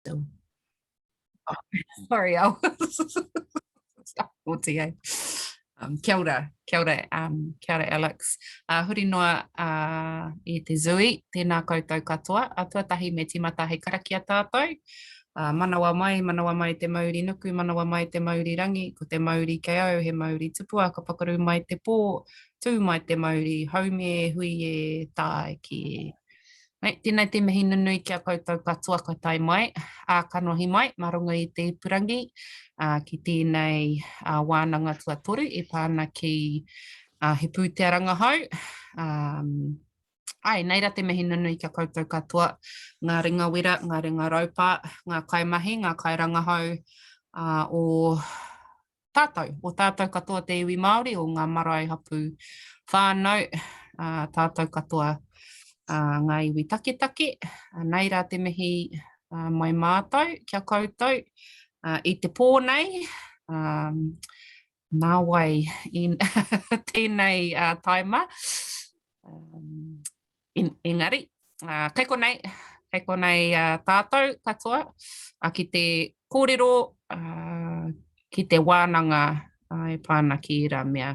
tātou. Oh, sorry, Al. Kia ora, Alex. Huri noa I te zui, tēnā koutou katoa, atuatahi me timata hei karakia tātou. Manawa mai te Māori nuku, manawa mai te Māori rangi, ko te Māori kei au, he Māori tupua, ka pakaru mai te pō, tū mai te Māori, haume, hui tae ki. Tēnei te mihi nunui kia koutou katoa ko tai mai, ka nohi mai, marunga I te purangi, ki tēnei wānanga tuatoru, e pāna ki he pū te arangahau. Neira te mihi nunui kia koutou katoa, ngā ringa wera, ngā ringa raupa, ngā kaimahi, ngā kairangahau o tātou katoa te iwi Māori, o ngā marae hapu whānau, tātou katoa ngā iwi taketake, neira te mihi mai mātou, kia koutou, I te pōnei, nā wai I tēnei taima, engari, kei konei tātou katoa, ki te kōrero, ki te wānanga, e pāna ki ira mea,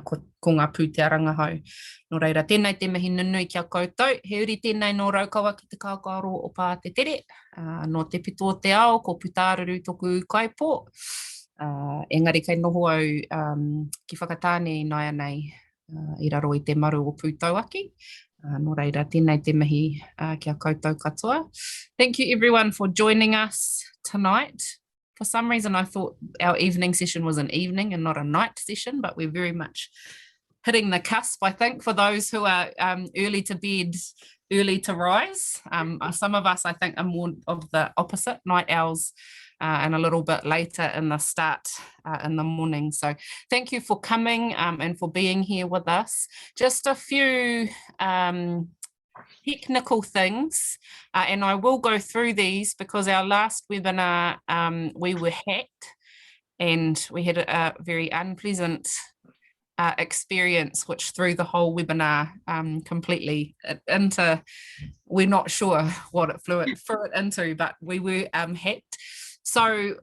ko ngā pū te arangahau. Nō reira, tēnei te mihi nunui kia koutou. He uri tēnei nō raukawa ki te kākaro o pā te tere. No te pito o te ao, ko putaruru toku kaipō. Engari kei noho au ki whakatāne I nai anei I raro I te maru o pūtauaki. Nō reira, tēnei te mihi kia koutou katoa. Thank you everyone for joining us tonight. For some reason, I thought our evening session was an evening and not a night session, but we're very much hitting the cusp, I think, for those who are early to bed, early to rise. Some of us, I think, are more of the opposite, night owls, and a little bit later in the start in the morning. So thank you for coming and for being here with us. Just a few technical things, and I will go through these because our last webinar we were hacked and we had a very unpleasant experience which threw the whole webinar completely into, we're not sure what it threw it into, but we were hacked. So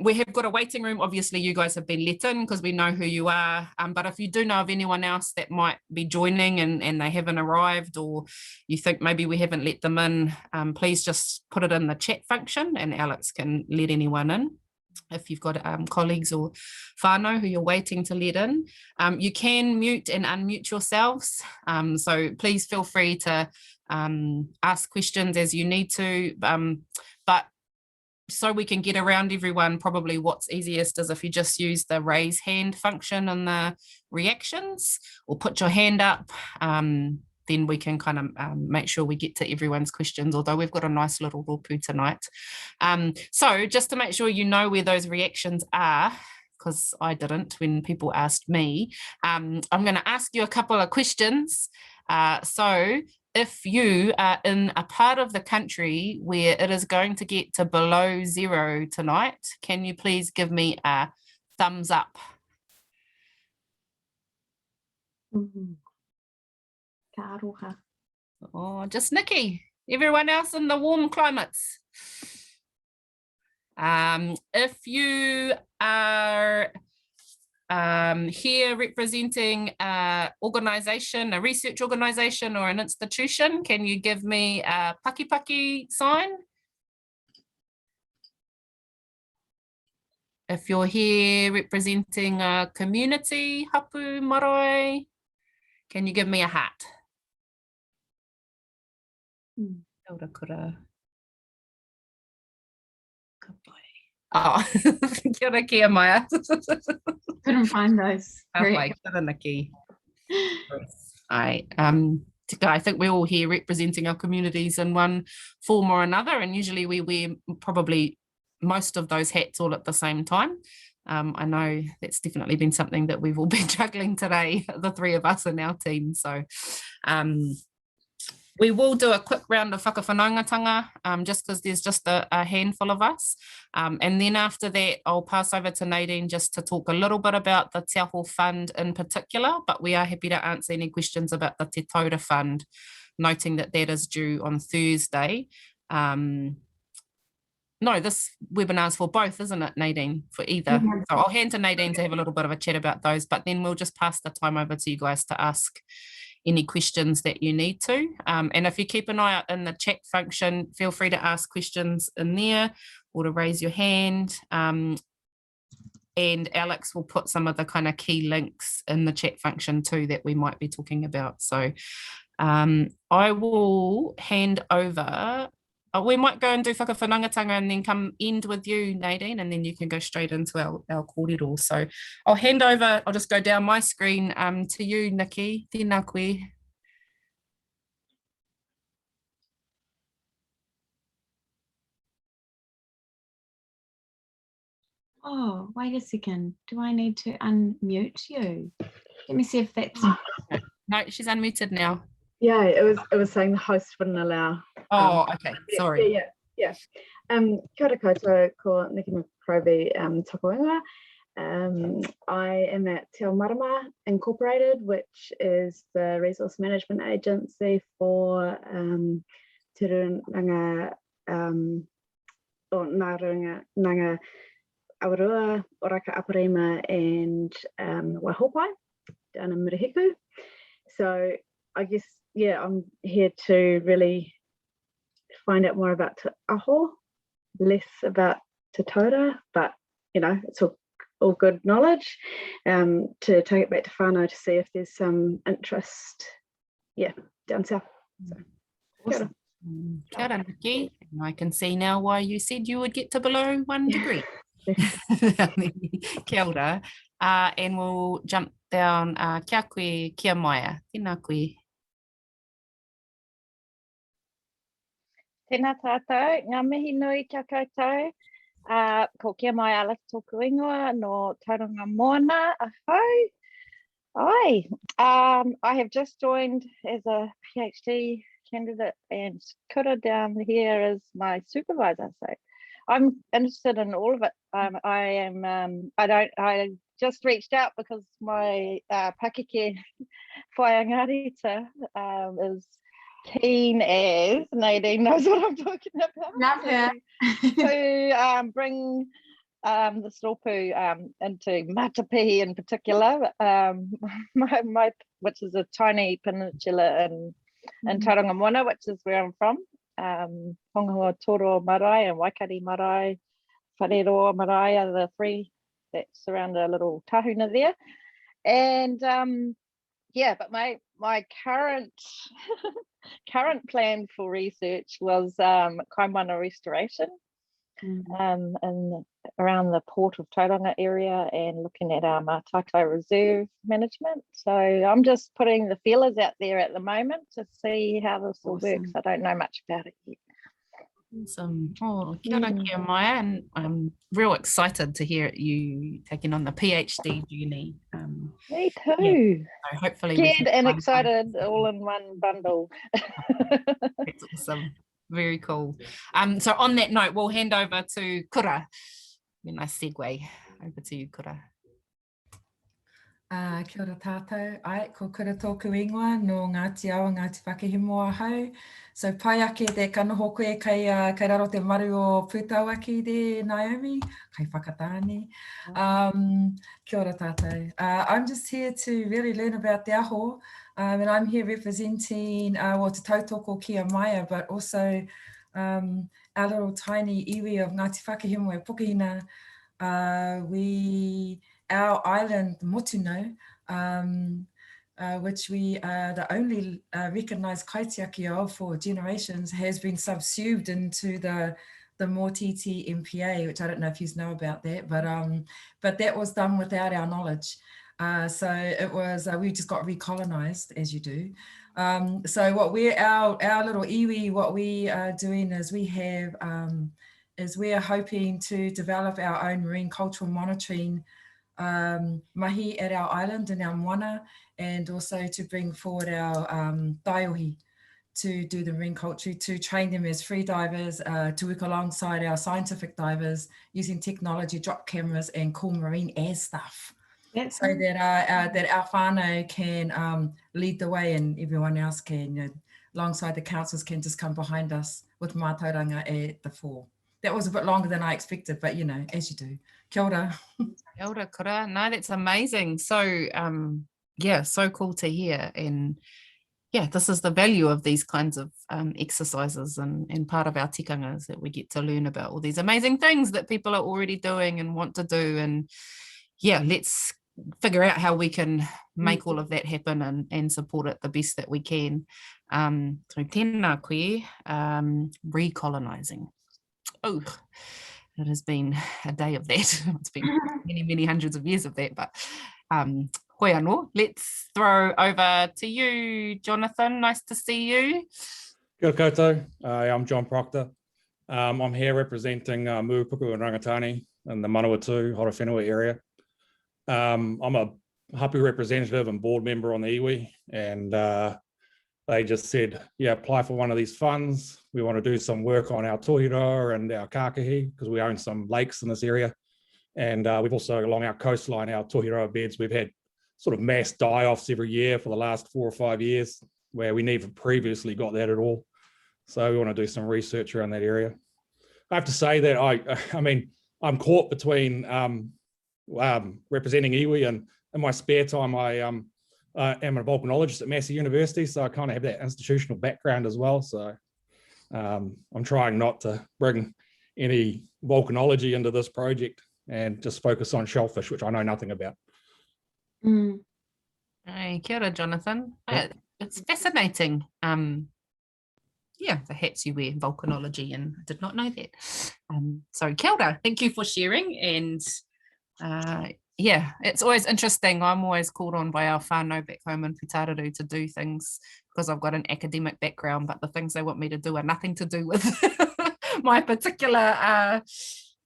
we have got a waiting room. Obviously, you guys have been let in because we know who you are. But if you do know of anyone else that might be joining and they haven't arrived, or you think maybe we haven't let them in, please just put it in the chat function and Alex can let anyone in. If you've got colleagues or whānau who you're waiting to let in. You can mute and unmute yourselves. So please feel free to ask questions as you need to. But so we can get around everyone, probably what's easiest is if you just use the raise hand function in the reactions or put your hand up, then we can kind of make sure we get to everyone's questions, although we've got a nice little rōpū tonight. So just to make sure you know where those reactions are, because I didn't when people asked me, I'm going to ask you a couple of questions. So if you are in a part of the country where it is going to get to below 0 tonight, can you please give me a thumbs up? Ka aroha. Oh, just Nikki. Everyone else in the warm climates. If you are here representing a organisation, a research organisation or an institution, can you give me a paki sign? If you're here representing a community, hapu, marae, can you give me a hat? Oh, kia ora kia Maya. Couldn't find those. Kia ora Nikki. I think we're all here representing our communities in one form or another, and usually we wear probably most of those hats all at the same time. I know that's definitely been something that we've all been juggling today, the three of us in our team. So we will do a quick round of whakawhanaungatanga, just because there's just a handful of us. And then after that, I'll pass over to Nadine just to talk a little bit about the Te Aho Fund in particular, but we are happy to answer any questions about the Te Taura Fund, noting that that is due on Thursday. no, this webinar's for both, isn't it, Nadine? For either. Yeah. So I'll hand to Nadine to have a little bit of a chat about those, but then we'll just pass the time over to you guys to ask any questions that you need to. And if you keep an eye out in the chat function, feel free to ask questions in there or to raise your hand. And Alex will put some of the kind of key links in the chat function too that we might be talking about. So I will hand over. We might go and do whakawhanangatanga and then come end with you, Nadine, and then you can go straight into our kōrero. So I'll hand over, I'll just go down my screen to you, Nikki. Tēnā koe. Oh, wait a second. Do I need to unmute you? Let me see if that's... No, she's unmuted now. Yeah, it was saying the host wouldn't allow. Oh, okay, sorry. Yeah. Kia ora koutou, ko Nikki McCroby toko ingoa. I am at Te Ao Marama Incorporated, which is the resource management agency for Te Runanga, or Nanga Awarua, Oraka Aparima and Waihopai down in Murihiku. So I guess, yeah, I'm here to really find out more about Te Aho, less about Te Taura, but, you know, it's all good knowledge, to take it back to whānau to see if there's some interest, down south. So, Awesome. Kia ora, Nikki. And I can see now why you said you would get to below 1 degree. Kia ora. And we'll jump down. Kia koe, kia maia. Tēnā koe. Tēnā tātou, ngā mihi nui kia koutou. Ko kia mai ala tōku ingoa no Tauranga Moana, ahau. Ai, I have just joined as a PhD candidate and Kura down here is my supervisor. So I'm interested in all of it. I just reached out because my pakeke whaiangarita is keen as Nadine knows what I'm talking about. Love her. To bring the Snopu into Matapihi in particular, which is a tiny peninsula in Tauranga Moana, which is where I'm from. Hongahoa Toro Marae and Waikari Marae, Whareroa Marae are the three that surround a little tahuna there. And but my current plan for research was kaimana restoration and around the port of Tauranga area and looking at our Mātaitau reserve management. So I'm just putting the feelers out there at the moment to see how this all works. I don't know much about it yet. Awesome. Oh, kia ora, kia Maya, and I'm real excited to hear you taking on the PhD journey. Me too. So hopefully scared and excited all in one bundle. That's awesome. Very cool. So on that note, we'll hand over to Kura. Nice segue. Over to you, Kura. Kia ora tātou. Ai, ko Kura tōku ingoa no Ngāti Awa, Ngāti Whakehimoa hau. So pai ake te kanoho koe kei raro te maru o Pūtauaki de Naomi, kei whakatāne. Kia ora tātou. I'm just here to really learn about Te Aho, and I'm here representing Te Tautoko Kia Maia, but also our little tiny iwi of Ngāti Whakehimoa e Pukehina. Our island, Motuno, which we are the only recognised kaitiaki of for generations, has been subsumed into the Mōtiti MPA, which I don't know if you know about that, but that was done without our knowledge. So it was, we just got recolonised, as you do. So what our little iwi, what we are doing is we are hoping to develop our own marine cultural monitoring mahi at our island in our moana, and also to bring forward our taiohi to do the marine culture, to train them as free divers, to work alongside our scientific divers using technology, drop cameras and cool marine air stuff. So that our whānau can lead the way and everyone else can, alongside the councils, can just come behind us with mātauranga at the fore. that was a bit longer than I expected, but you know, as you do. Kia ora. Kia ora, kura. No, that's amazing. So yeah, so cool to hear. And yeah, this is the value of these kinds of exercises, and part of our tikanga is that we get to learn about all these amazing things that people are already doing and want to do. And yeah, let's figure out how we can make all of that happen and support it the best that we can. So tēnā koe, recolonizing. Oh, it has been a day of that. It's been many, many hundreds of years of that, but hoi anō. Let's throw over to you, Jonathan. Nice to see you. Kia koutou. I'm John Proctor. I'm here representing Murupuku and Rangatani in the Manawatu, Horowhenua area. I'm a hapu representative and board member on the iwi, and they just said, yeah, apply for one of these funds. We want to do some work on our tohira and our kākahi, because we own some lakes in this area. And we've also, along our coastline, our tohira beds, we've had sort of mass die-offs every year for the last 4 or 5 years, where we never previously got that at all. So we want to do some research around that area. I have to say that I mean, I'm caught between representing iwi, and in my spare time, I am a volcanologist at Massey University, so I kind of have that institutional background as well. So I'm trying not to bring any volcanology into this project and just focus on shellfish, which I know nothing about. Hey, kia ora, Jonathan. Yeah. It's fascinating. Yeah, the hats you wear, volcanology, and I did not know that. So kia ora, thank you for sharing. And yeah, it's always interesting. I'm always called on by our whānau back home in Putararu to do things because I've got an academic background, but the things they want me to do are nothing to do with my particular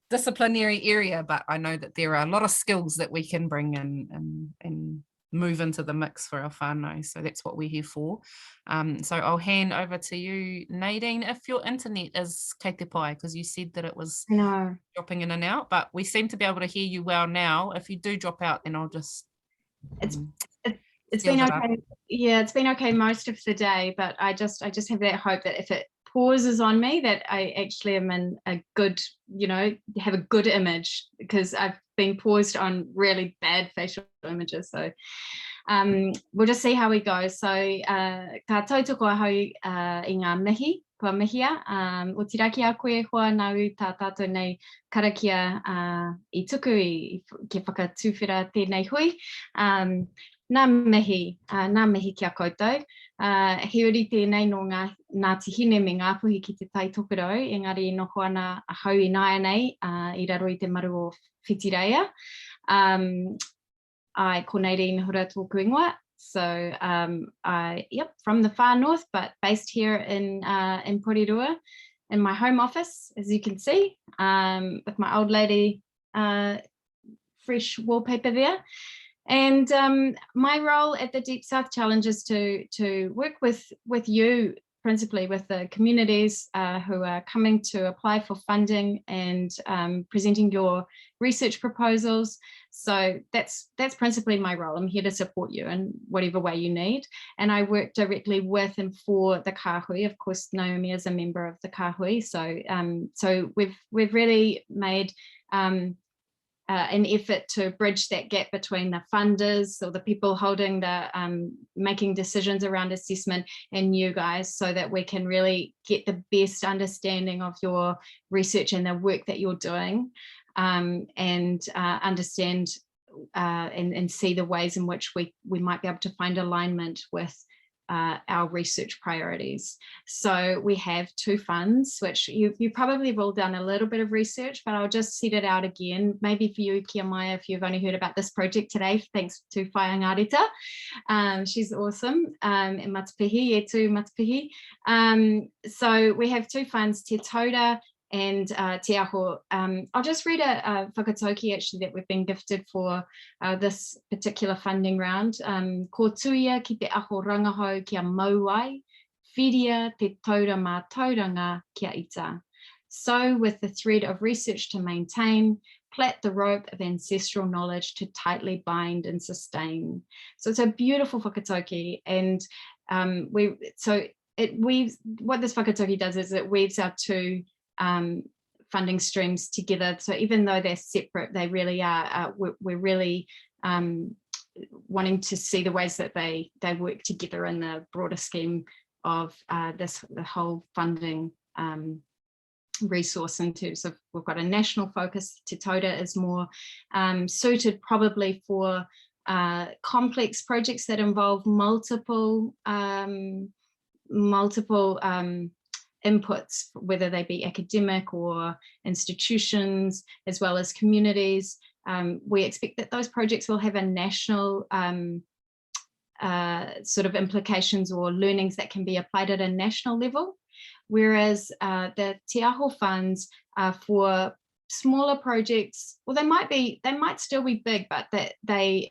disciplinary area. But I know that there are a lot of skills that we can bring in and move into the mix for our whānau. So that's what we're here for. So I'll hand over to you, Nadine, if your internet is kei te pai, because you said that it was dropping in and out, but we seem to be able to hear you well now. If you do drop out, then I'll just... It's been okay. Yeah, it's been okay most of the day, but I just have that hope that if it pauses on me, that I actually am in a good, you know, have a good image, because I've been paused on really bad facial images. So we'll just see how we go. So ka tautoko ahau I ngā mihi, kua mihia, o tiraki a koe hoa nau tā tātou nei karakia I tuku ke whakatūwhera tēnei hui. Nā mihi kia koutou. Heuri tēnei no ngā tihine me ngā puhi ki te tai tokerau, engari noho ana a hau I nāia nei I raro I te maru o Whitireia. I ko Nadine Hura tōku ingoa. So from the far north, but based here in Porirua, in my home office, as you can see, with my old lady fresh wallpaper there. And my role at the Deep South Challenge is to work with you, principally with the communities who are coming to apply for funding and presenting your research proposals. So that's principally my role. I'm here to support you in whatever way you need. And I work directly with and for the kāhui. Of course, Naomi is a member of the kāhui. So we've really made an effort to bridge that gap between the funders or the people holding the making decisions around assessment and you guys, so that we can really get the best understanding of your research and the work that you're doing, and understand and see the ways in which we might be able to find alignment with our research priorities. So we have 2 funds, which you probably have all done a little bit of research, but I'll just set it out again. Maybe for you, Kia Maia, if you've only heard about this project today, thanks to Whai Ngārita. She's awesome. And Matapihi, Etu Matapihi. So we have 2 funds, Te Taura and Te Aho. I'll just read a whakatauki actually that we've been gifted for this particular funding round. Ko tuia ki te aho rangahau kia mauai, whiria te taura mā tauranga kia ita. So with the thread of research to maintain, plait the rope of ancestral knowledge to tightly bind and sustain. So it's a beautiful whakatauki, and what this whakatauki does is it weaves our 2 funding streams together. So even though they're separate, they really are, we're really wanting to see the ways that they work together in the broader scheme of the whole funding resource, in terms of, we've got a national focus. Te Taura is more suited probably for complex projects that involve multiple inputs, whether they be academic or institutions, as well as communities. We expect that those projects will have a national sort of implications or learnings that can be applied at a national level, whereas the Te Aho funds are for smaller projects. Well, they might still be big, but that the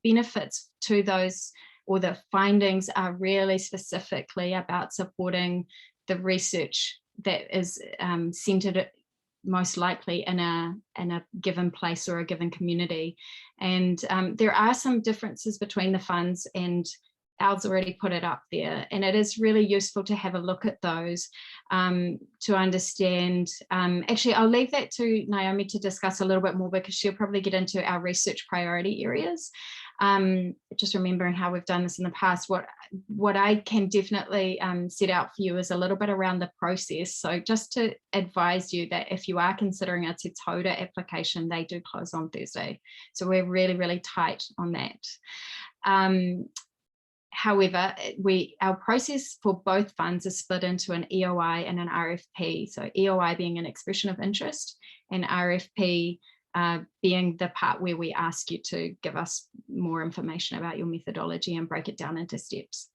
benefits to those, or the findings, are really specifically about supporting the research that is centered most likely in a given place or a given community. And there are some differences between the funds, and Al's already put it up there, and it is really useful to have a look at those to understand. Actually, I'll leave that to Naomi to discuss a little bit more, because she'll probably get into our research priority areas. Just remembering how we've done this in the past, what I can definitely set out for you is a little bit around the process. So just to advise you that if you are considering a Te Taura application, they do close on Thursday. So we're really, really tight on that. However, our process for both funds is split into an EOI and an RFP. So EOI being an expression of interest, and RFP being the part where we ask you to give us more information about your methodology and break it down into steps.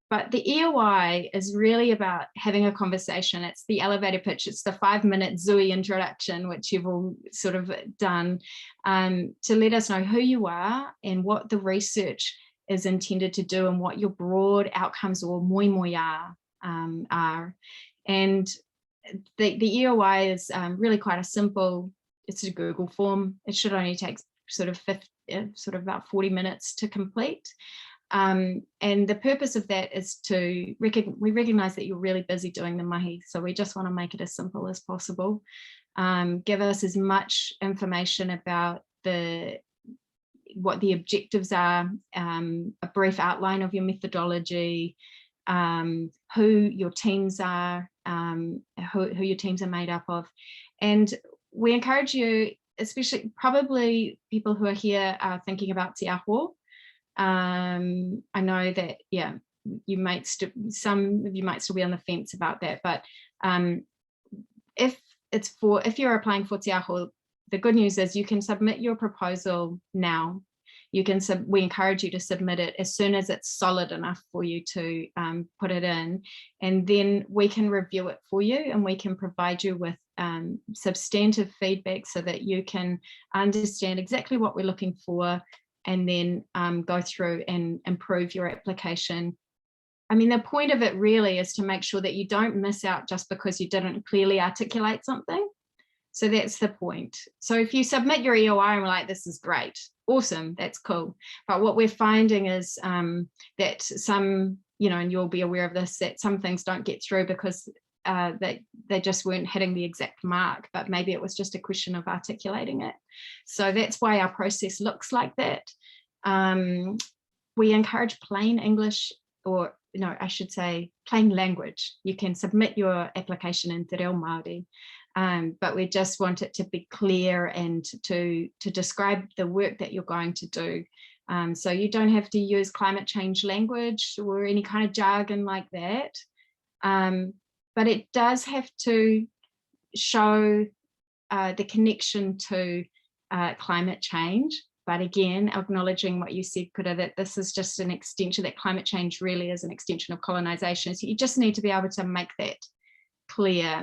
But the EOI is really about having a conversation. It's the elevator pitch. It's the 5-minute Zooey introduction, which you've all sort of done, to let us know who you are and what the research is intended to do, and what your broad outcomes or moimoi are. And the EOI is really quite a simple, it's a Google form. It should only take sort of about 40 minutes to complete. And the purpose of that is we recognize that you're really busy doing the mahi, so we just want to make it as simple as possible. Give us as much information about what the objectives are, a brief outline of your methodology, who your teams are, who your teams are made up of. And we encourage you, especially probably people who are here are thinking about Te Aho. I know that, yeah, some of you might still be on the fence about that, but if you're applying for Te Aho, the good news is you can submit your proposal now. We encourage you to submit it as soon as it's solid enough for you to put it in, and then we can review it for you, and we can provide you with substantive feedback so that you can understand exactly what we're looking for, and then go through and improve your application. I mean, the point of it really is to make sure that you don't miss out just because you didn't clearly articulate something. So that's the point. So if you submit your EOI and we're like, this is great, awesome, that's cool. But what we're finding is that some, and you'll be aware of this, that some things don't get through because they just weren't hitting the exact mark, but maybe it was just a question of articulating it. So that's why our process looks like that. We encourage plain English, or I should say plain language. You can submit your application in Te Reo Māori. But we just want it to be clear and to describe the work that you're going to do. So you don't have to use climate change language or any kind of jargon like that. But it does have to show the connection to climate change. But again, acknowledging what you said, Kura, that this is just an extension, that climate change really is an extension of colonization. So you just need to be able to make that clear,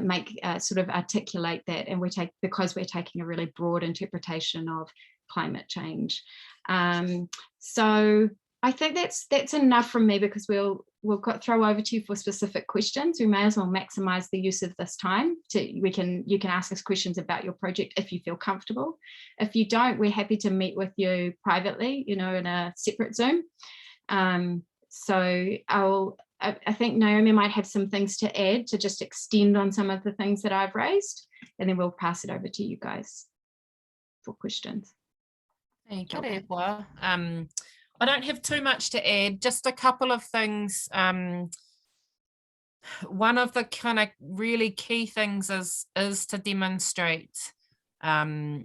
sort of articulate that, and because we're taking a really broad interpretation of climate change. So I think that's enough from me, because we'll throw over to you for specific questions. We may as well maximize the use of this time. You can ask us questions about your project if you feel comfortable. If you don't, we're happy to meet with you privately, in a separate Zoom. So I think Naomi might have some things to add to just extend on some of the things that I've raised. and then we'll pass it over to you guys for questions. Thank you. I don't have too much to add, just a couple of things. One of the kind of really key things is to demonstrate, is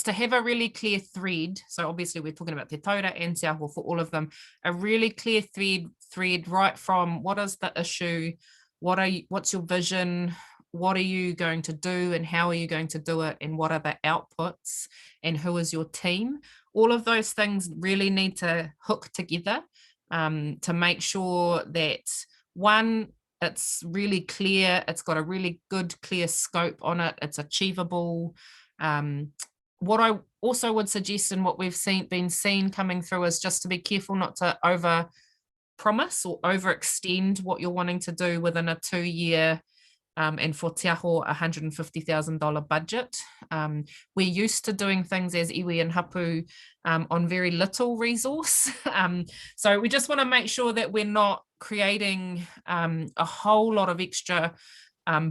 to have a really clear thread. So obviously we're talking about Te Taura and Te Aho for all of them, a really clear thread right from what is the issue, what's your vision, what are you going to do and how are you going to do it, and what are the outputs, and who is your team. All of those things really need to hook together to make sure that, one, it's really clear, it's got a really good clear scope on it, it's achievable. What I also would suggest, and what we've been seeing coming through, is just to be careful not to over promise or overextend what you're wanting to do within a 2-year and for Te Aho $150,000 budget. We're used to doing things as iwi and hapu on very little resource. So we just want to make sure that we're not creating a whole lot of extra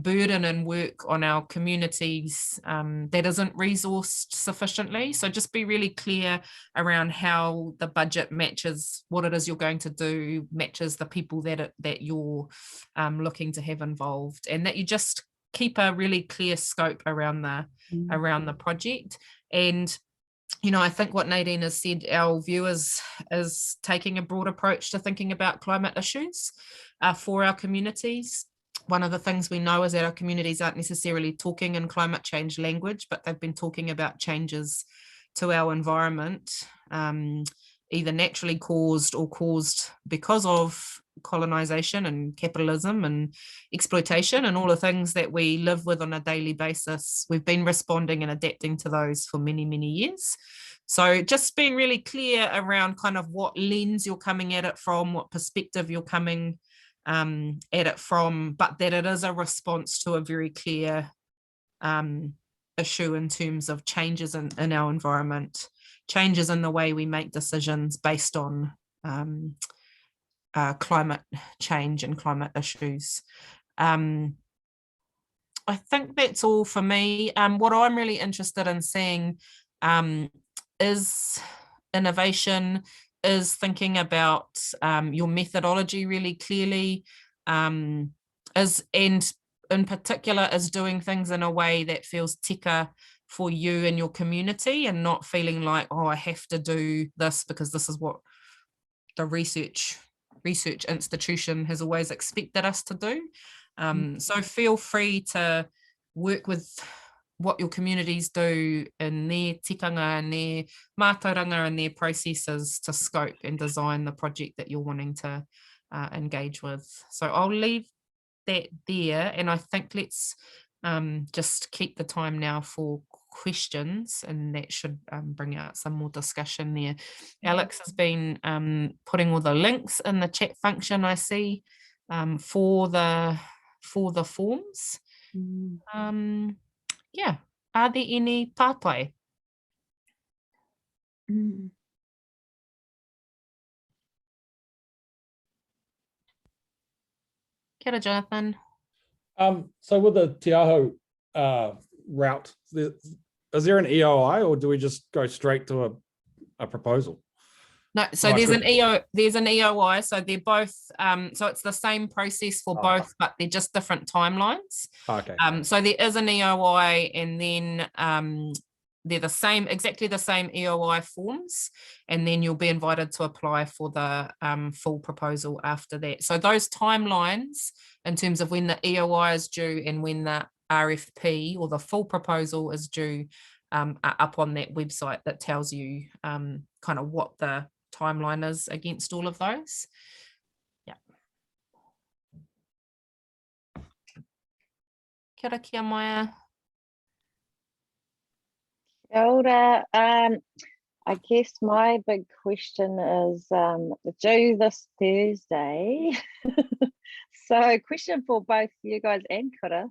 burden and work on our communities that isn't resourced sufficiently. So just be really clear around how the budget matches what it is you're going to do, matches the people that you're looking to have involved, and that you just keep a really clear scope around the project. And you know, I think what Nadine has said, our view is taking a broad approach to thinking about climate issues for our communities. One of the things we know is that our communities aren't necessarily talking in climate change language, but they've been talking about changes to our environment, either naturally caused or caused because of colonization and capitalism and exploitation and all the things that we live with on a daily basis. We've been responding and adapting to those for many, many years. So just being really clear around kind of what lens you're coming at it from, what perspective you're coming at it from, but that it is a response to a very clear issue in terms of changes in our environment, changes in the way we make decisions based on climate change and climate issues. I think that's all for me. What I'm really interested in seeing is innovation, is thinking about your methodology really clearly, and in particular is doing things in a way that feels tika for you and your community, and not feeling like, oh, I have to do this because this is what the research institution has always expected us to do. So feel free to work with what your communities do in their tikanga and their mātauranga and their processes to scope and design the project that you're wanting to engage with. So I'll leave that there, and I think let's just keep the time now for questions, and that should bring out some more discussion there. Alex has been putting all the links in the chat function, I see, for the forms. Yeah, are there any tātai? Kia ora, Jonathan. So with the Te Aho route, is there an EOI, or do we just go straight to a proposal? No, so there's an EOI, so they're both, so it's the same process for both, but they're just different timelines. Okay. So there is an EOI, and then they're exactly the same EOI forms, and then you'll be invited to apply for the full proposal after that. So those timelines in terms of when the EOI is due and when the RFP or the full proposal is due are up on that website that tells you kind of what the timeline is against all of those. Yeah. Kia ora, kia Maya. Kia ora. I guess my big question is due this Thursday. So question for both you guys and Hura.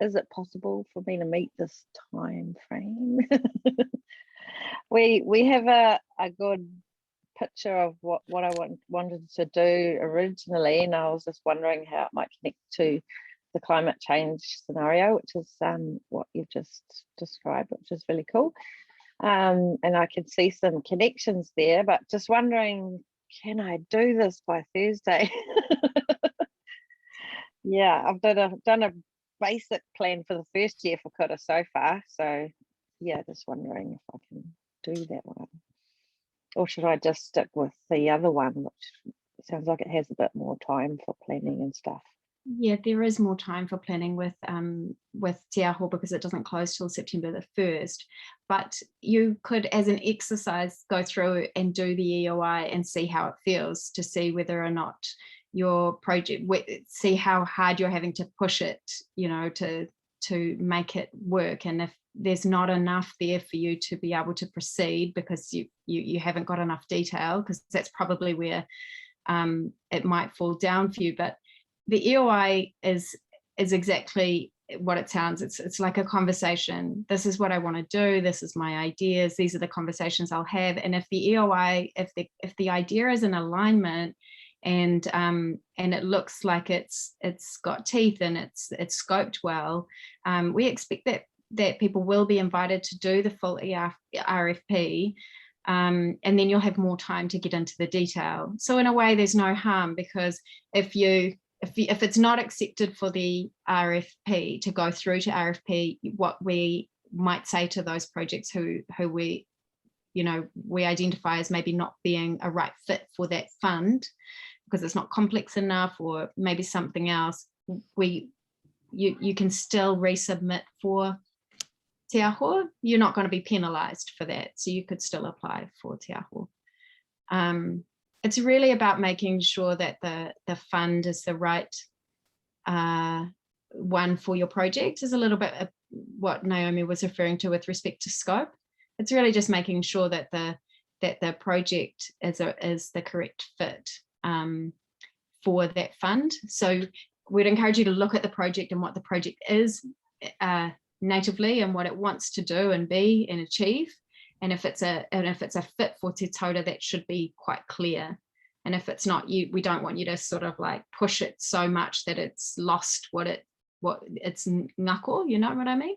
Is it possible for me to meet this time frame? We have a good picture of what I wanted to do originally, and I was just wondering how it might connect to the climate change scenario, which is what you've just described, which is really cool. And I can see some connections there, but just wondering, can I do this by Thursday? Yeah, I've done a basic plan for the first year for Kura so far. So yeah, just wondering if I can do that one. Or should I just stick with the other one, which sounds like it has a bit more time for planning and stuff? Yeah, there is more time for planning with Te Aho because it doesn't close till September the 1st. But you could, as an exercise, go through and do the EOI and see how it feels, to see whether or not your project, see how hard you're having to push it, you know, to make it work. And if there's not enough there for you to be able to proceed because you haven't got enough detail, because that's probably where it might fall down for you. But the EOI is exactly what it sounds. It's like a conversation. This is what I want to do. This is my ideas. These are the conversations I'll have. And if the EOI, if the idea is in alignment, and it looks like it's got teeth and it's scoped well, we expect that people will be invited to do the full RFP, and then you'll have more time to get into the detail. So in a way, there's no harm, because if it's not accepted for the RFP to go through to RFP, what we might say to those projects who we identify as maybe not being a right fit for that fund because it's not complex enough, or maybe something else, you can still resubmit for Te Aho. You're not going to be penalized for that, so you could still apply for Te Aho. It's really about making sure that the fund is the right one for your project. Is a little bit of what Naomi was referring to with respect to scope. It's really just making sure that the project is the correct fit for that fund. So we'd encourage you to look at the project and what the project is natively, and what it wants to do and be and achieve. And if it's a fit for Te Taura, that should be quite clear. And if it's not, we don't want you to sort of like push it so much that it's lost what it's ngako, you know what I mean?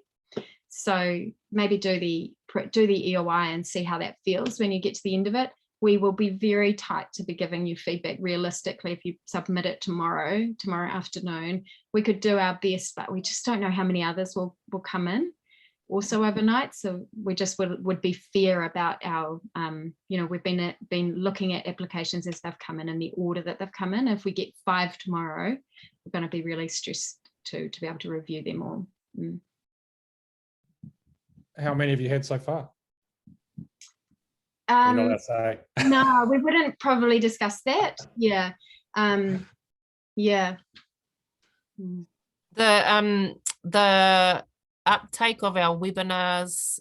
So maybe do the EOI and see how that feels when you get to the end of it. We will be very tight to be giving you feedback. Realistically, if you submit it tomorrow afternoon, we could do our best, but we just don't know how many others will come in also overnight. So we just would be fair about our, we've been looking at applications as they've come in the order that they've come in. If we get 5 tomorrow, we're going to be really stressed to be able to review them all. How many have you had so far? You're not allowed to say. No, we wouldn't probably discuss that. Yeah. Yeah. The uptake of our webinars,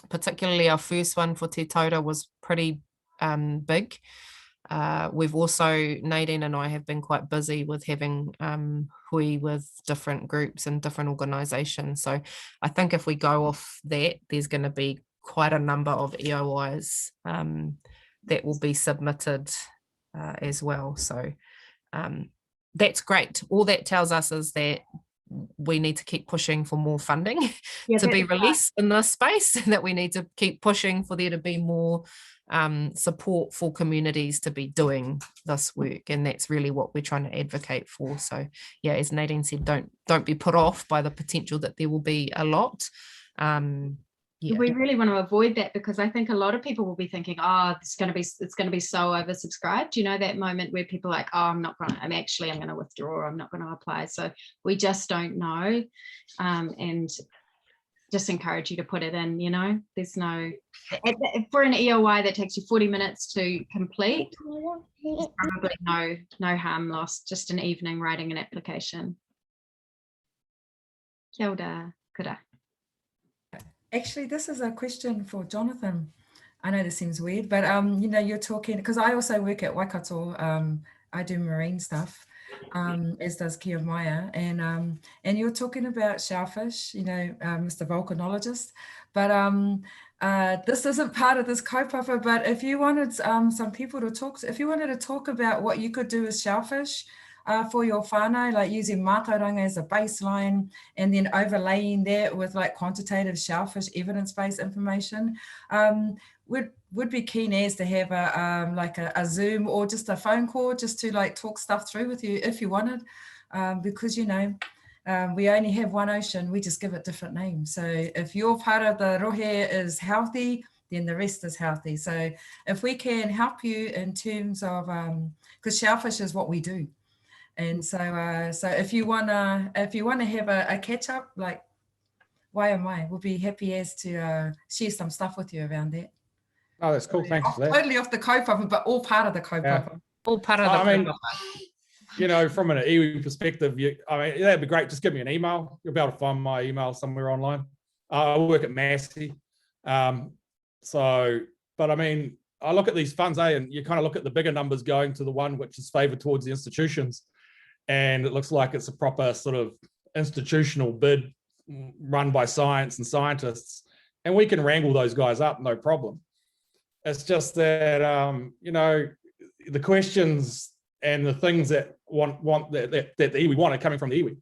particularly our first one for Te Taura, was pretty big. We've also, Nadine and I have been quite busy with having hui with different groups and different organisations. So I think if we go off that, there's going to be quite a number of EOIs that will be submitted as well. So that's great. All that tells us is that we need to keep pushing for more funding to be released in this space, that we need to keep pushing for there to be more support for communities to be doing this work, and that's really what we're trying to advocate for. So yeah, as Nadine said, don't be put off by the potential that there will be a lot. Yeah. We really want to avoid that, because I think a lot of people will be thinking, oh, it's going to be so oversubscribed. You know, that moment where people are like, oh, I'm going to withdraw, I'm not going to apply. So we just don't know, and just encourage you to put it in. You know, there's no, for an EOI that takes you 40 minutes to complete, there's probably no harm lost, just an evening writing an application. Kia ora, kura. Actually, this is a question for Jonathan. I know this seems weird, but you're talking, because I also work at Waikato. I do marine stuff, as does Kia Maya, and you're talking about shellfish, Mr. Volcanologist, but this isn't part of this kaupapa. But if you wanted some people to talk, if you wanted to talk about what you could do with shellfish, for your whānau, like using mātauranga as a baseline and then overlaying that with like quantitative shellfish evidence-based information. Would be keen as to have a like a Zoom or just a phone call just to like talk stuff through with you if you wanted, because, you know, we only have one ocean, we just give it different names. So if your part of the rohe is healthy, then the rest is healthy. So if we can help you in terms of, because shellfish is what we do. And so so if you wanna have a catch up, like why am I? We'll be happy as to share some stuff with you around that. Oh, that's cool. Thanks for that. Totally off the kaupapa, but all part of the kaupapa. Yeah. All part of the I mean, you know, from an iwi perspective, I mean, that'd be great. Just give me an email. You'll be able to find my email somewhere online. I work at Massey. So, but I mean, I look at these funds, and you kind of look at the bigger numbers going to the one which is favored towards the institutions. And it looks like it's a proper sort of institutional bid run by science and scientists. And we can wrangle those guys up, no problem. It's just that, you know, the questions and the things that that the iwi want are coming from the iwi,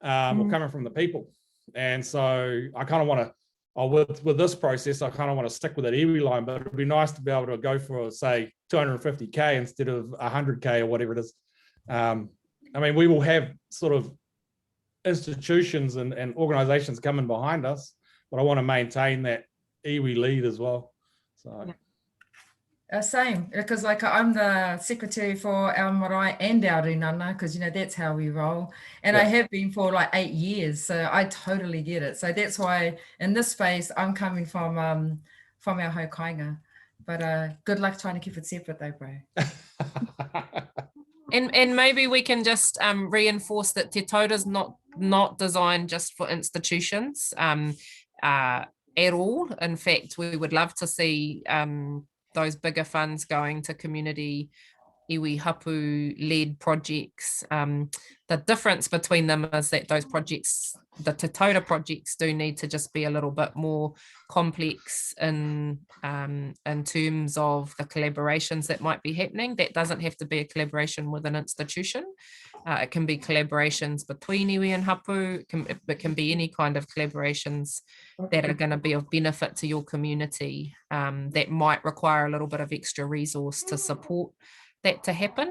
or coming from the people. And so I kind of want to, with this process, I kind of want to stick with that iwi line, but it'd be nice to be able to go for, say, 250K instead of 100K or whatever it is. I mean, we will have sort of institutions and organizations coming behind us, but I want to maintain that iwi lead as well. So. Yeah. Same, because like I'm the secretary for our marae and our rinana, because, you know, that's how we roll. And I have been for like 8 years, so I totally get it. So that's why in this space, I'm coming from our haukainga. But good luck trying to keep it separate though, bro. And maybe we can just reinforce that Te Taura's not designed just for institutions at all. In fact, we would love to see those bigger funds going to community iwi hapu led projects. The difference between them is that those projects, the Te Taura projects, do need to just be a little bit more complex in terms of the collaborations that might be happening. That doesn't have to be a collaboration with an institution. It can be collaborations between iwi and hapu. It can be any kind of collaborations that are going to be of benefit to your community, that might require a little bit of extra resource to support that to happen,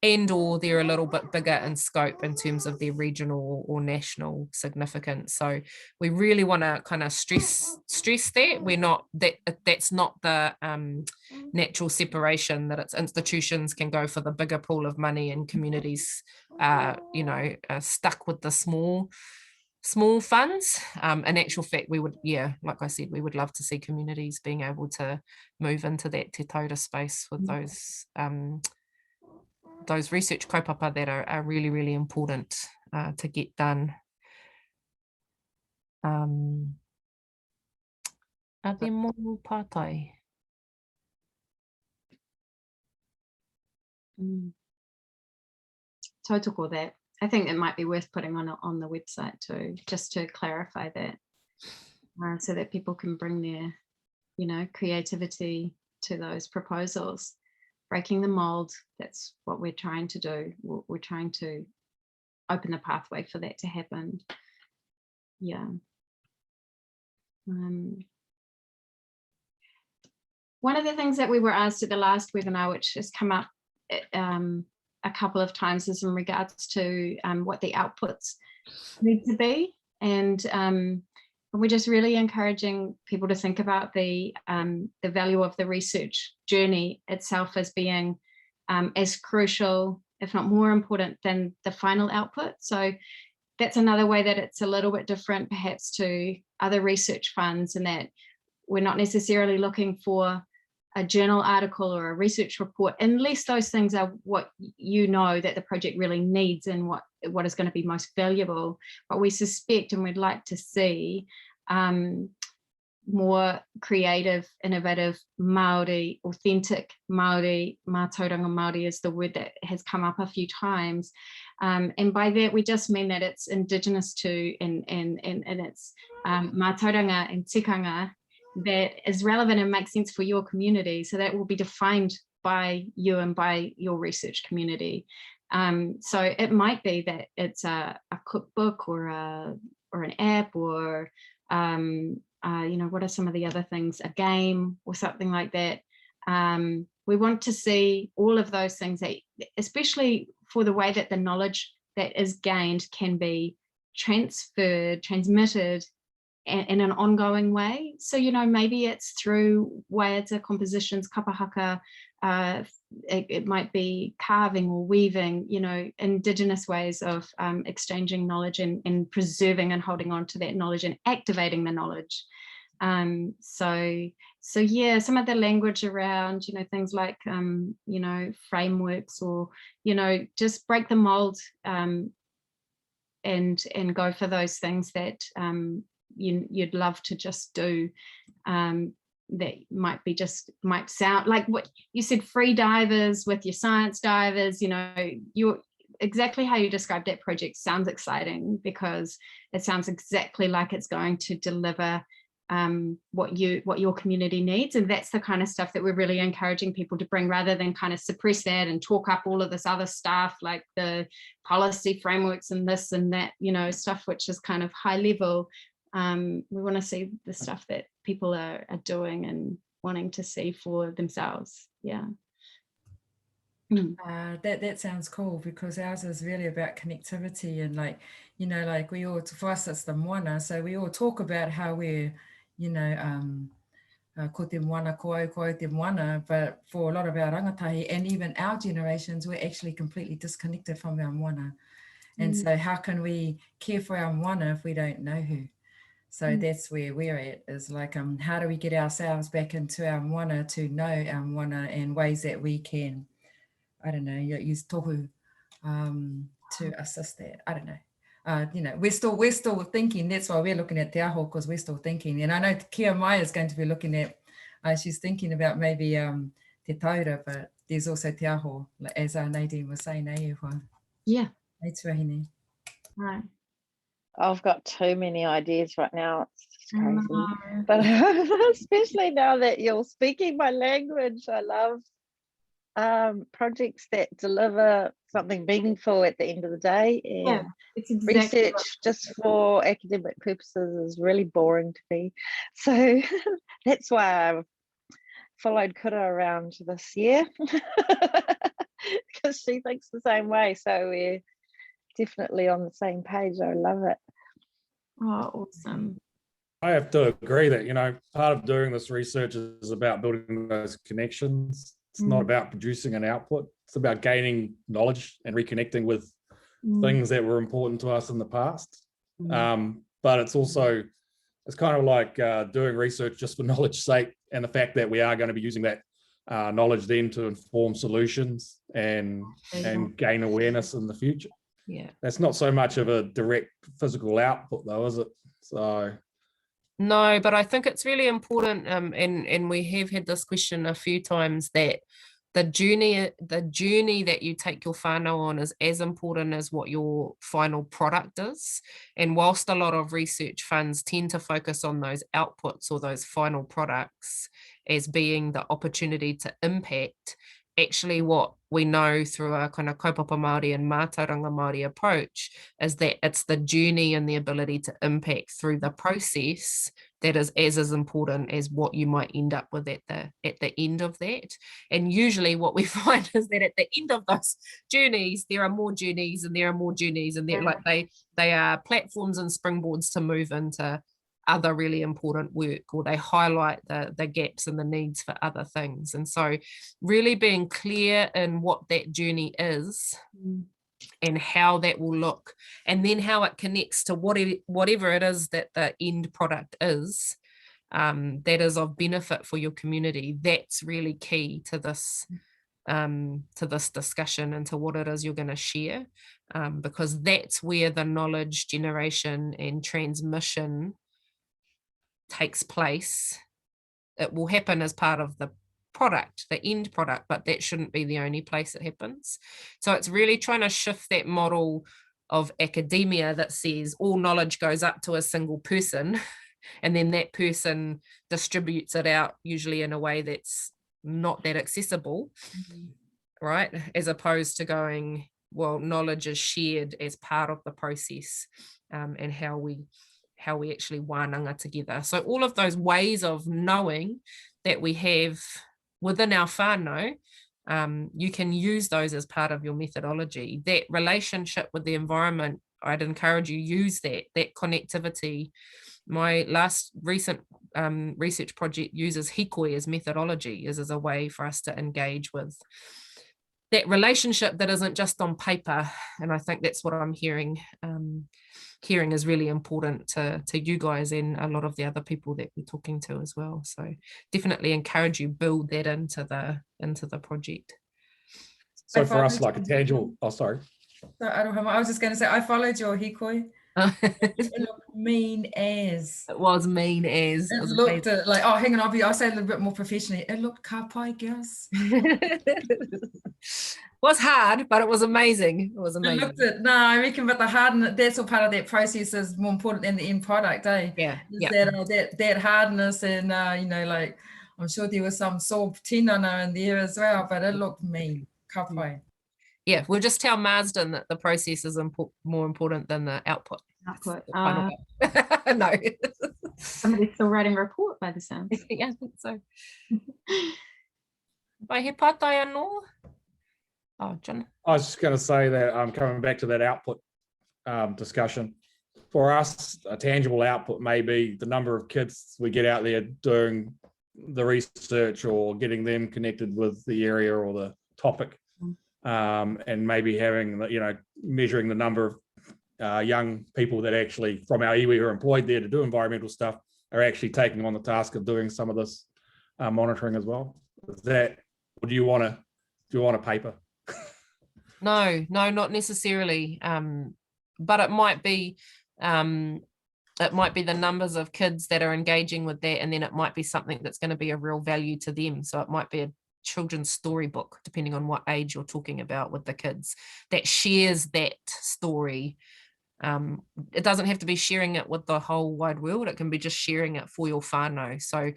and or they're a little bit bigger in scope in terms of their regional or national significance. So we really want to kind of stress that we're not, that's not the natural separation, that it's institutions can go for the bigger pool of money and communities you know, are stuck with the small funds. In actual fact, we would, like I said, we would love to see communities being able to move into that Te Taura space with those research kaupapa that are really, really important to get done. Are there more pātai? Tautoko that. I think it might be worth putting on the website too, just to clarify that, so that people can bring their, you know, creativity to those proposals. Breaking the mold, that's what we're trying to do. We're trying to open the pathway for that to happen. Yeah. One of the things that we were asked at the last webinar, which has come up a couple of times, is in regards to what the outputs need to be, and we're just really encouraging people to think about the value of the research journey itself as being as crucial, if not more important, than the final output. So that's another way that it's a little bit different perhaps to other research funds, in that we're not necessarily looking for a journal article or a research report, unless those things are what you know that the project really needs and what is going to be most valuable. But we suspect, and we'd like to see, more creative, innovative Māori, authentic Māori, mātauranga Māori is the word that has come up a few times. And by that, we just mean that it's indigenous to and it's mātauranga and tikanga that is relevant and makes sense for your community. So that will be defined by you and by your research community. So it might be that it's a cookbook or an app or what are some of the other things, a game or something like that. We want to see all of those things, that, especially for the way that the knowledge that is gained can be transferred, transmitted in an ongoing way. So, maybe it's through waiata compositions, kapahaka, it might be carving or weaving, indigenous ways of exchanging knowledge and preserving and holding on to that knowledge and activating the knowledge. So yeah, some of the language around, things like, frameworks, or, just break the mold and go for those things that you'd love to just do, that might sound like what you said, free divers with your science divers. You're exactly how you described that project sounds exciting, because it sounds exactly like it's going to deliver what your community needs. And that's the kind of stuff that we're really encouraging people to bring, rather than kind of suppress that and talk up all of this other stuff like the policy frameworks and this and that, stuff which is kind of high level. We want to see the stuff that people are doing and wanting to see for themselves. Yeah. That sounds cool, because ours is really about connectivity, and we all, for us it's the moana, so we all talk about how we're ko te moana, ko te moana, but for a lot of our rangatahi and even our generations, we're actually completely disconnected from our moana. And so how can we care for our moana if we don't know her? So that's where we're at, is like, how do we get ourselves back into our moana, to know our moana, and ways that we can, I don't know, use tohu to assist that. I don't know. We're still thinking. That's why we're looking at Te Aho, because we're still thinking. And I know Kia Mai is going to be looking at, she's thinking about maybe Te Taura, but there's also Te Aho, as Nadine was saying, Yeah. Right. I've got too many ideas right now. It's crazy. But especially now that you're speaking my language, I love projects that deliver something meaningful at the end of the day. And it's exactly research just for academic purposes is really boring to me. So that's why I've followed Hura around this year, because she thinks the same way. So we're definitely on the same page. I love it. Oh, awesome. I have to agree that, part of doing this research is about building those connections. It's not about producing an output. It's about gaining knowledge and reconnecting with things that were important to us in the past. But it's kind of like doing research just for knowledge's sake, and the fact that we are going to be using that knowledge then to inform solutions and gain awareness in the future. Yeah. That's not so much of a direct physical output though, is it? So no, but I think it's really important, and we have had this question a few times, that the journey that you take your whānau on is as important as what your final product is. And whilst a lot of research funds tend to focus on those outputs or those final products as being the opportunity to impact, actually what we know through a kind of kaupapa Māori and mātauranga Māori approach is that it's the journey and the ability to impact through the process that is as important as what you might end up with at the end of that. And usually what we find is that at the end of those journeys, there are more journeys and there are more journeys, and they're like they are platforms and springboards to move into other really important work, or they highlight the gaps and the needs for other things. And so really being clear in what that journey is and how that will look, and then how it connects to whatever it is that the end product is, that is of benefit for your community. That's really key to this discussion and to what it is you're going to share, because that's where the knowledge generation and transmission takes place. It will happen as part of the product, the end product, but that shouldn't be the only place it happens. So it's really trying to shift that model of academia that says all knowledge goes up to a single person and then that person distributes it out, usually in a way that's not that accessible, right? As opposed to going, knowledge is shared as part of the process, and how we actually wānanga together. So all of those ways of knowing that we have within our whānau, you can use those as part of your methodology. That relationship with the environment, I'd encourage you use that connectivity. My last recent research project uses hikoi as methodology, as a way for us to engage with that relationship that isn't just on paper. And I think that's what I'm hearing is really important to you guys and a lot of the other people that we're talking to as well. So definitely encourage you build that into the project. So for us, like a tangible, sorry. So I was just going to say, I followed your hikoi. It looked mean as. It was mean as. It looked like, oh, hang on, I'll say a little bit more professionally. It looked kapai, girls. Was hard, but it was amazing. It was amazing. I reckon, but the hardness, that's all part of that process, is more important than the end product, eh? Yeah. That hardness, and like, I'm sure there was some soft tinana in there as well, but it looked mean, kapai. Yeah, we'll just tell Marsden that the process is more important than the output. No. Somebody's still writing a report by the sound. Yeah, I think so. Vai he pātai anō? Oh, John. I was just going to say that I'm coming back to that output discussion. For us, a tangible output may be the number of kids we get out there doing the research, or getting them connected with the area or the topic. And maybe having, measuring the number of young people that actually from our iwi are employed there to do environmental stuff are actually taking on the task of doing some of this monitoring as well. Is that, or do you want a paper? No, not necessarily. But it might be the numbers of kids that are engaging with that, and then it might be something that's going to be of real value to them. So it might be a children's storybook, depending on what age you're talking about with the kids, that shares that story. It doesn't have to be sharing it with the whole wide world. It can be just sharing it for your whānau. So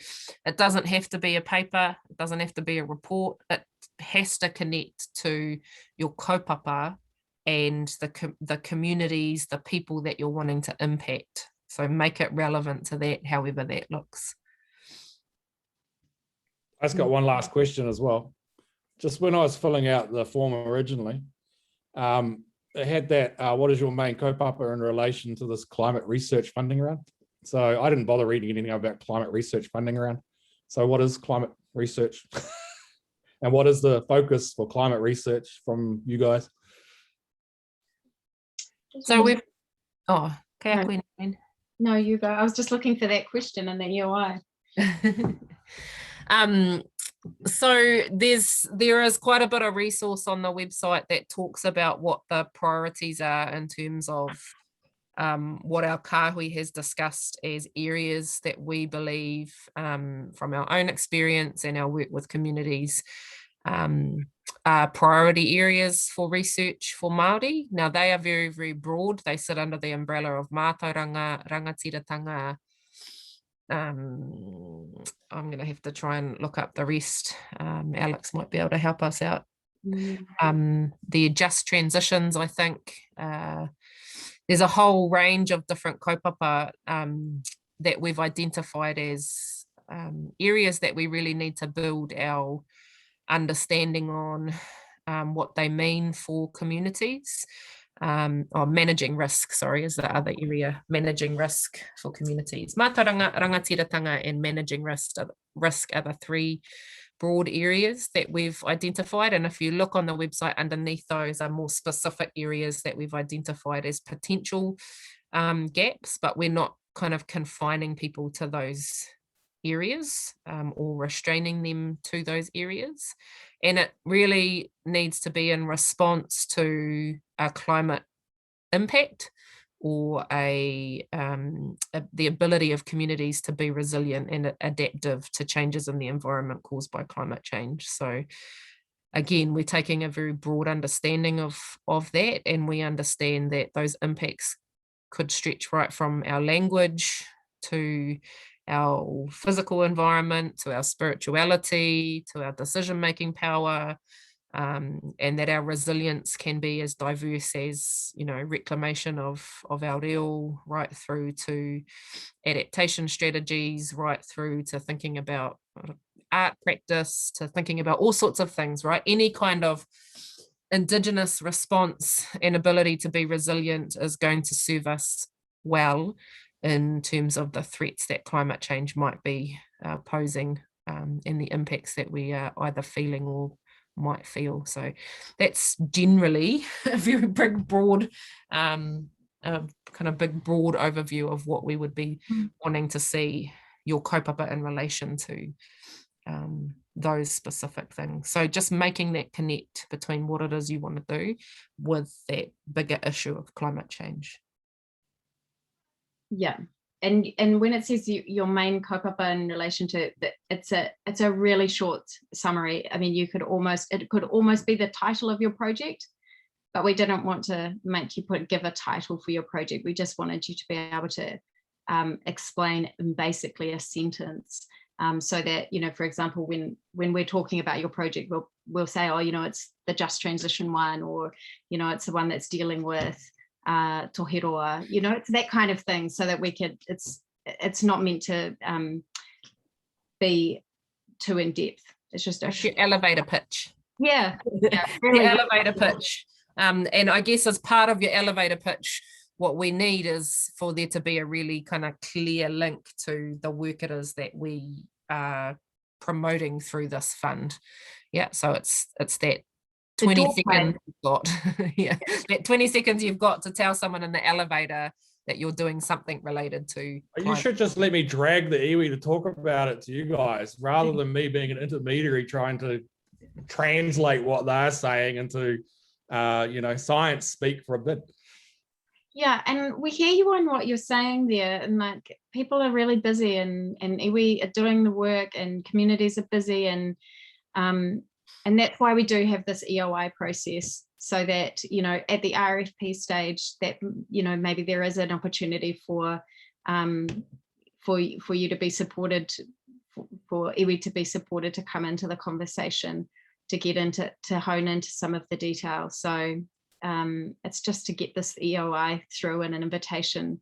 it doesn't have to be a paper. It doesn't have to be a report. It has to connect to your kaupapa and the communities, the people that you're wanting to impact. So make it relevant to that, however that looks. I just got one last question as well. Just when I was filling out the form originally, it had that, what is your main kaupapa in relation to this climate research funding round? So I didn't bother reading anything about climate research funding round. So what is climate research? And what is the focus for climate research from you guys? So we've, No, you go. I was just looking for that question and then UI. So there is quite a bit of resource on the website that talks about what the priorities are in terms of what our kahui has discussed as areas that we believe, from our own experience and our work with communities, are priority areas for research for Māori. Now they are very, very broad. They sit under the umbrella of mātauranga, rangatiratanga. I'm going to have to try and look up the rest. Alex might be able to help us out. The just transitions, I think. There's a whole range of different kaupapa that we've identified as areas that we really need to build our understanding on, what they mean for communities. Or managing risk, is the other area. Managing risk for communities. Mātauranga, rangatiratanga, and managing risk are the three broad areas that we've identified. And if you look on the website, underneath those are more specific areas that we've identified as potential gaps, but we're not kind of confining people to those areas or restraining them to those areas. And it really needs to be in response to a climate impact or the ability of communities to be resilient and adaptive to changes in the environment caused by climate change. So again, we're taking a very broad understanding of that, and we understand that those impacts could stretch right from our language to our physical environment, to our spirituality, to our decision-making power, and that our resilience can be as diverse as, you know, reclamation of our reo, right through to adaptation strategies, right through to thinking about art practice, to thinking about all sorts of things, right? Any kind of Indigenous response and ability to be resilient is going to serve us well in terms of the threats that climate change might be posing, and the impacts that we are either feeling or might feel. So that's generally a very big, broad, kind of big, broad overview of what we would be wanting to see your kaupapa in relation to those specific things. So just making that connect between what it is you want to do with that bigger issue of climate change. Yeah. And when it says your main kaupapa in relation to that, it's a really short summary. I mean, it could almost be the title of your project, but we didn't want to make you give a title for your project. We just wanted you to be able to explain in basically a sentence, so that, you know, for example, when we're talking about your project, we'll say, oh, you know, it's the just transition one, or, you know, it's the one that's dealing with toheroa, you know, it's that kind of thing, so that we could, it's not meant to be too in depth. It's just your elevator pitch. Yeah, really. The elevator pitch. And I guess as part of your elevator pitch, what we need is for there to be a really kind of clear link to the work it is that we are promoting through this fund. Yeah, so it's that 20 seconds you've got. Yeah, that 20 seconds you've got to tell someone in the elevator that you're doing something related to climate. You should just let me drag the iwi to talk about it to you guys, rather than me being an intermediary trying to translate what they're saying into you know, science speak for a bit. Yeah, and we hear you on what you're saying there, and like people are really busy, and iwi are doing the work, and communities are busy, and that's why we do have this EOI process, so that, you know, at the RFP stage, that, you know, maybe there is an opportunity for you to be supported, for iwi to be supported to come into the conversation, to get into, to hone into some of the details. So it's just to get this EOI through, and an invitation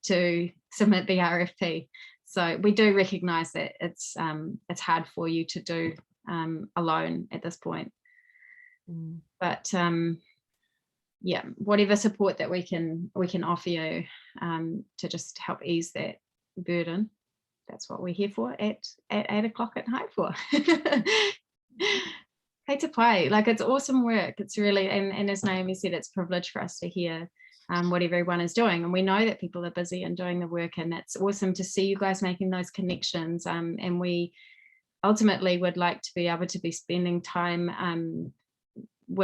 to submit the RFP. So we do recognise that it's hard for you to do alone at this point. But yeah, whatever support that we can offer you to just help ease that burden, that's what we're here for at 8 o'clock at night for. Hey, to play, like, it's awesome work. It's really, and as Naomi said, it's a privilege for us to hear what everyone is doing, and we know that people are busy and doing the work, and it's awesome to see you guys making those connections, and we ultimately would like to be able to be spending time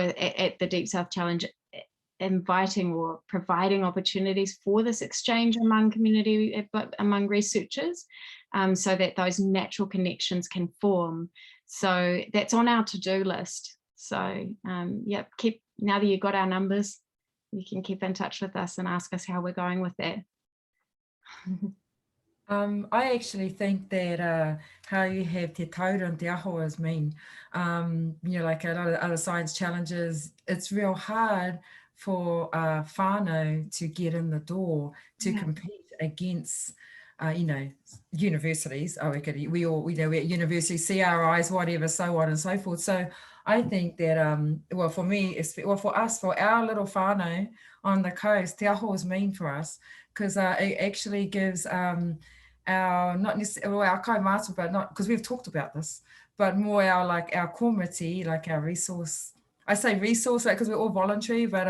at the Deep South Challenge, inviting or providing opportunities for this exchange among community, among researchers, so that those natural connections can form. So that's on our to-do list. So yeah, now that you've got our numbers, you can keep in touch with us and ask us how we're going with that. I actually think that how you have Te Taura and Te Aho as mean, you know, like a lot of other science challenges, it's real hard for whānau to get in the door to compete against you know, universities. We all, we know we're at university, CRIs, whatever, so on and so forth. So I think that, well, for me, for us, for our little whānau on the coast, Te Aho is mean for us, because it actually gives our, not necessarily, well, our kaumātua, but not, because we've talked about this, but more our, like, our komiti, like our resource. I say resource, like, because we're all voluntary, but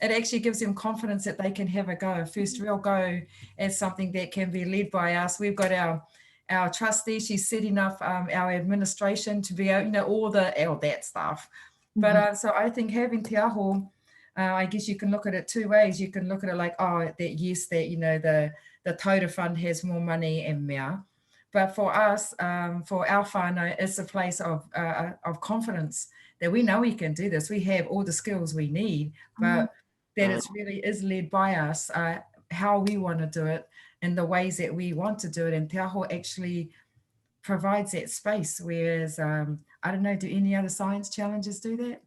it actually gives them confidence that they can have a go, a first real go at something that can be led by us. We've got our trustee, she's setting up our administration to be able, you know, all that stuff. But so I think having Te Aho, I guess you can look at it two ways. You can look at it like, oh, that yes, that, you know, the Taura Fund has more money and mea. But for us, for our whānau, it's a place of confidence that we know we can do this. We have all the skills we need, but that it really is led by us, how we want to do it and the ways that we want to do it. And Te Aho actually provides that space, whereas I don't know, do any other science challenges do that?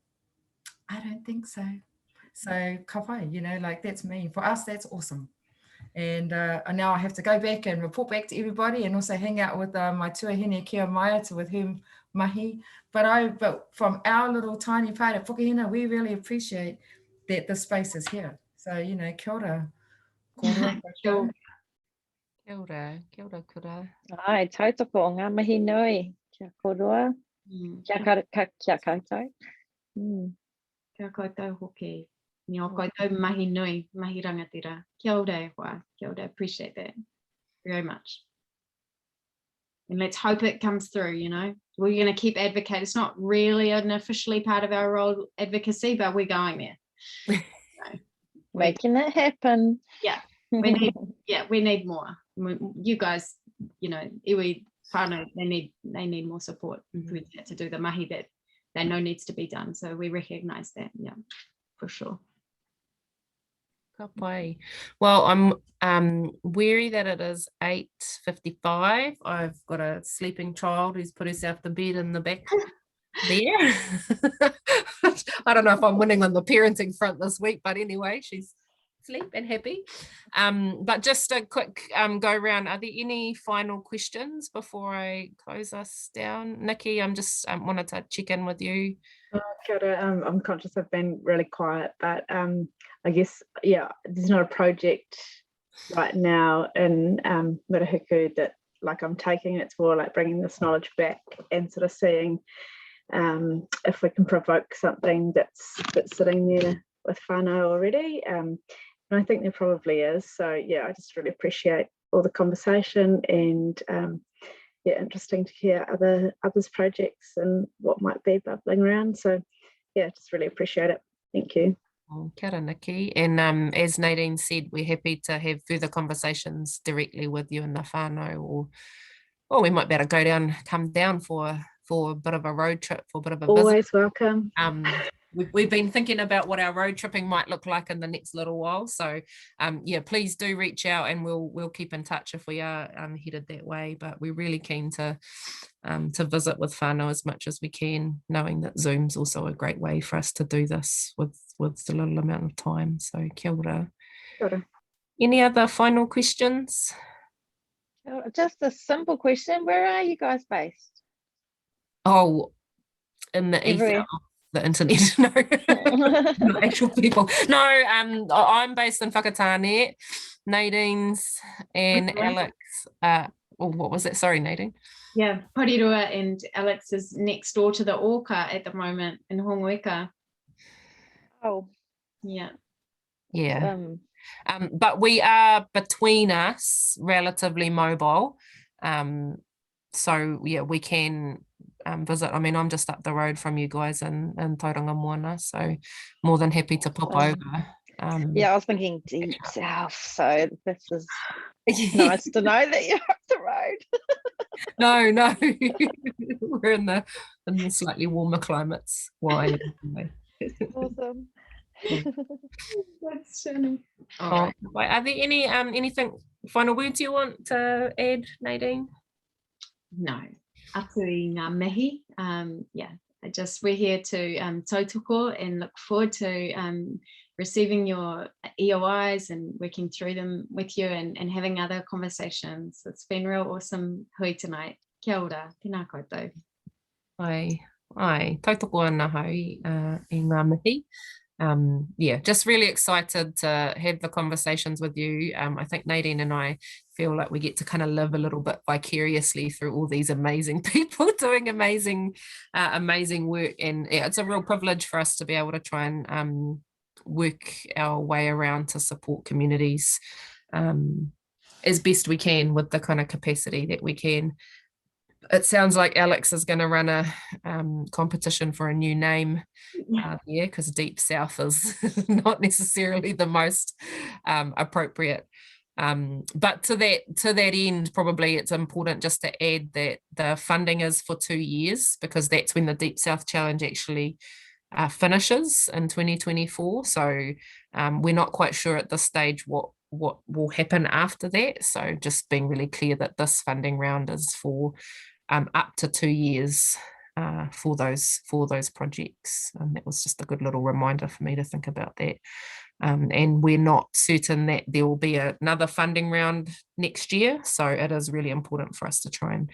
I don't think so. So ka pai, you know, like that's me. For us, that's awesome. And now I have to go back and report back to everybody and also hang out with my tuahine kia maeta with whom mahi. But from our little tiny part of Whakahina, we really appreciate that the space is here. So, you know, kia ora. Kōrua, Kia Kia ora kura. Ai, tautoko o ngā mihi nui. Kia korua. Kia koutou. Kia koutou hoki. Ni o koutou mahi nui, mahi rangatira. Kia ora e hoa. Kia ora, appreciate that very much. And let's hope it comes through, you know. We're going to keep advocating. It's not really an officially part of our role advocacy, but we're going there. So, Making it happen. Yeah. We need more. You guys, you know, iwi whānau, they need more support to do the mahi that they know needs to be done. So we recognise that, yeah, for sure. Ka pai. Well, I'm weary that it is 8:55. I've got a sleeping child who's put herself to bed in the back there. I don't know if I'm winning on the parenting front this week, but anyway, she's asleep and happy. But just a quick go around. Are there any final questions before I close us down? Nikki, I'm just wanted to check in with you. Kia ora. I'm conscious I've been really quiet, but I guess, yeah, there's not a project right now in Murahuku that like I'm taking. It's more like bringing this knowledge back and sort of seeing if we can provoke something that's sitting there with whānau already. And I think there probably is. So yeah, I just really appreciate all the conversation and yeah, interesting to hear others' projects and what might be bubbling around. So yeah, just really appreciate it. Thank you. Kia ora, Nikki. And as Nadine said, we're happy to have further conversations directly with you in the whānau, or we might be able to come down for a bit of a road trip, for a bit of a Always visit. welcome. We've been thinking about what our road tripping might look like in the next little while. So yeah, please do reach out and we'll keep in touch if we are headed that way. But we're really keen to visit with whānau as much as we can, knowing that Zoom's also a great way for us to do this with the little amount of time. So kia ora. Kia ora. Any other final questions? Just a simple question. Where are you guys based? Oh, in the ether of the internet. No, not actual people. No, I'm based in Whakatane. Nadine's and Alex. What was it? Sorry, Nadine. Yeah, Porirua and Alex is next door to the Orca at the moment in Hongoika. Oh, yeah. Yeah. But we are between us relatively mobile. So yeah, we can visit. I mean, I'm just up the road from you guys in Tauranga Moana, so more than happy to pop over. Yeah, I was thinking deep south, so this is nice to know that you're up the road. No, we're in the slightly warmer climates. Why? Awesome. That's funny. Are there any anything final words you want to add, Nadine? No, atu ngā mihi. Yeah, we're here to tautoko and look forward to receiving your EOIs and working through them with you and having other conversations. It's been real awesome hui tonight. Kia ora, tēnā koutou. Ai, tautoko ana hau i ngā mihi. Yeah, just really excited to have the conversations with you. I think Nadine and I feel like we get to kind of live a little bit vicariously through all these amazing people doing amazing work, and yeah, it's a real privilege for us to be able to try and work our way around to support communities as best we can with the kind of capacity that we can. It sounds like Alex is going to run a competition for a new name, because Deep South is not necessarily the most appropriate. But to that end, probably it's important just to add that the funding is for 2 years, because that's when the Deep South Challenge actually finishes in 2024. So we're not quite sure at this stage what will happen after that. So just being really clear that this funding round is for up to 2 years. for those projects. And that was just a good little reminder for me to think about that. And we're not certain that there will be another funding round next year. So it is really important for us to try and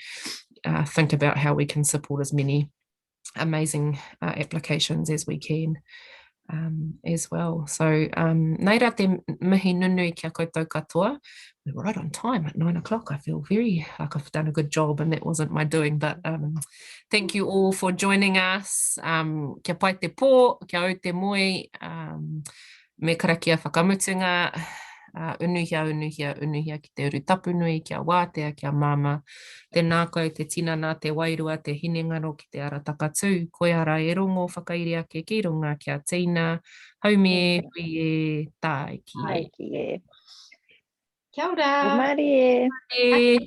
think about how we can support as many amazing applications as we can as well. So nei rā te mihi nunui kia koutou katoa. We're right on time at 9 o'clock. I feel very like I've done a good job and that wasn't my doing, but thank you all for joining us. Kia pai te pō, kia au te moi, me karakia whakamutunga, unuhia ki te uru tapunui, kia wātea, kia māma, te nākau, te tinana, te wairua, te hinengaro ki te ara takatū, koe ara e rongo whakairi ake ki runga kia tīna, haume, hui e, tāi ki e. Ai ki e. Kia ora. Maori e. E.